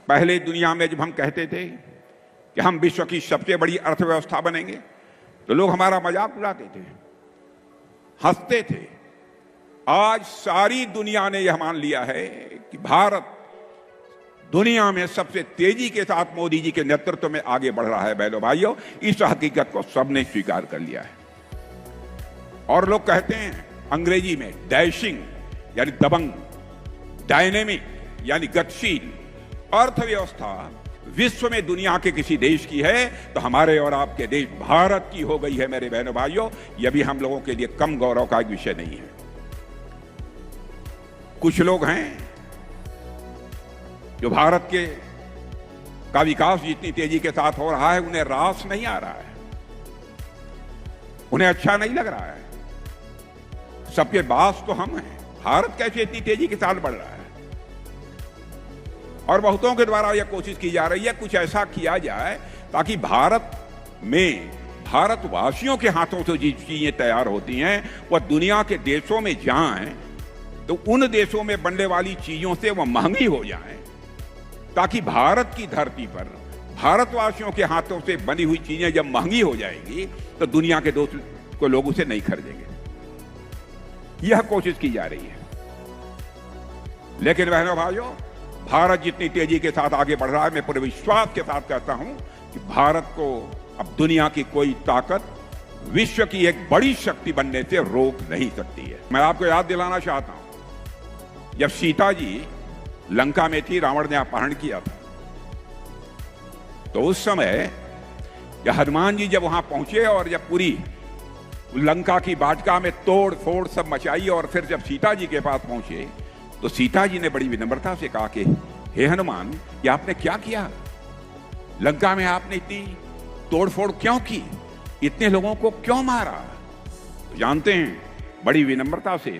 पहले दुनिया में जब हम कहते थे कि हम विश्व की सबसे बड़ी अर्थव्यवस्था बनेंगे, तो लोग हमारा मजाक उड़ाते थे, हंसते थे। आज सारी दुनिया ने यह मान लिया है कि भारत दुनिया में सबसे तेजी के साथ मोदी जी के नेतृत्व में आगे बढ़ रहा है। बहनों भाइयों, इस हकीकत को सबने स्वीकार कर लिया है। और लोग कहते हैं अंग्रेजी में डैशिंग यानी दबंग, डायनेमिक यानी गतिशील अर्थव्यवस्था विश्व में दुनिया के किसी देश की है तो हमारे और आपके देश भारत की हो गई है। मेरे बहनों भाइयों, यह भी हम लोगों के लिए कम गौरव का एक विषय नहीं है। कुछ लोग हैं जो भारत के का विकास जितनी तेजी के साथ हो रहा है उन्हें रास नहीं आ रहा है, उन्हें अच्छा नहीं लग रहा है। सबके बास तो हम हैं, भारत कैसे इतनी तेजी के साथ बढ़ रहा है। और बहुतों के द्वारा यह कोशिश की जा रही है कुछ ऐसा किया जाए ताकि भारत में भारतवासियों के हाथों से जो चीजें तैयार होती हैं वह दुनिया के देशों में जाएं तो उन देशों में बनने वाली चीजों से वह महंगी हो जाएं, ताकि भारत की धरती पर भारतवासियों के हाथों से बनी हुई चीजें जब महंगी हो जाएंगी तो दुनिया के दोस्त को लोग उसे नहीं खरीदेंगे। यह कोशिश की जा रही है। लेकिन बहनों भाइयों, भारत जितनी तेजी के साथ आगे बढ़ रहा है, मैं पूरे विश्वास के साथ कहता हूं कि भारत को अब दुनिया की कोई ताकत विश्व की एक बड़ी शक्ति बनने से रोक नहीं सकती है। मैं आपको याद दिलाना चाहता हूं, जब सीता जी लंका में थी, रावण ने अपहरण किया था, तो उस समय हनुमान जी जब वहां पहुंचे और जब पूरी लंका की वाटिका में तोड़ फोड़ सब मचाई और फिर जब सीता जी के पास पहुंचे तो सीता जी ने बड़ी विनम्रता से कहा कि हे हनुमान, ये आपने क्या किया? लंका में आपने इतनी तोड़फोड़ क्यों की? इतने लोगों को क्यों मारा? तो जानते हैं, बड़ी विनम्रता से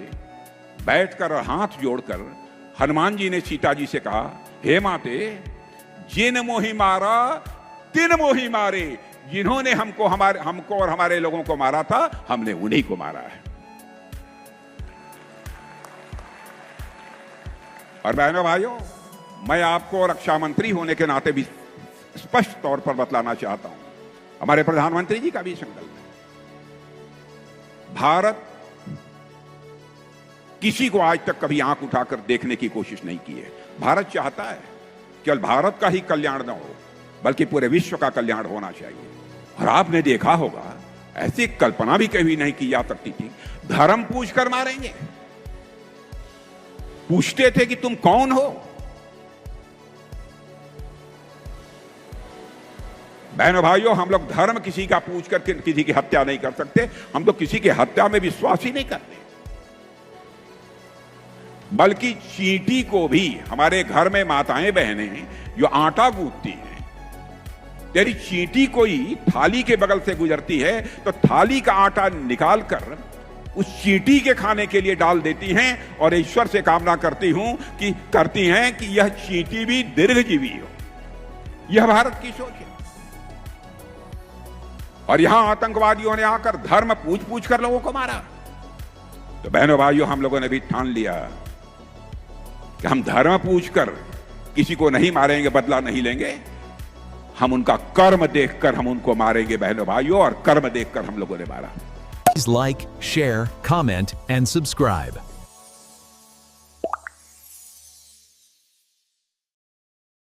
बैठकर और हाथ जोड़कर हनुमान जी ने सीता जी से कहा, हे माते, जिन मोहि मारा तिन मोहि मारे। जिन्होंने हमको और हमारे लोगों को मारा था, हमने उन्हीं को मारा है। और बहनों भाइयों, मैं आपको रक्षा मंत्री होने के नाते भी स्पष्ट तौर पर बतलाना चाहता हूं, हमारे प्रधानमंत्री जी का भी संकल्प है। भारत किसी को आज तक कभी आंख उठाकर देखने की कोशिश नहीं की है। भारत चाहता है केवल भारत का ही कल्याण न हो, बल्कि पूरे विश्व का कल्याण होना चाहिए। और आपने देखा होगा, ऐसी कल्पना भी कभी नहीं की जा सकती थी, धर्म पूछकर मारेंगे। पूछते थे कि तुम कौन हो? बहनों भाइयों, हम लोग धर्म किसी का पूछकर किसी की हत्या नहीं कर सकते। हम लोग किसी की हत्या में विश्वास ही नहीं करते। बल्कि चींटी को भी, हमारे घर में माताएं बहनें जो आटा गूंथती हैं, तेरी चींटी कोई थाली के बगल से गुजरती है तो थाली का आटा निकालकर उस चींटी के खाने के लिए डाल देती हैं और ईश्वर से कामना करती हैं कि यह चींटी भी दीर्घजीवी हो। यह भारत की सोच है। और यहां आतंकवादियों ने आकर धर्म पूछ पूछ कर लोगों को मारा। तो बहनों भाइयों, हम लोगों ने भी ठान लिया कि हम धर्म पूछकर किसी को नहीं मारेंगे, बदला नहीं लेंगे। हम उनका कर्म देखकर हम उनको मारेंगे बहनों भाइयों, और कर्म देखकर हम लोगों ने मारा। Please like, share, comment, and subscribe.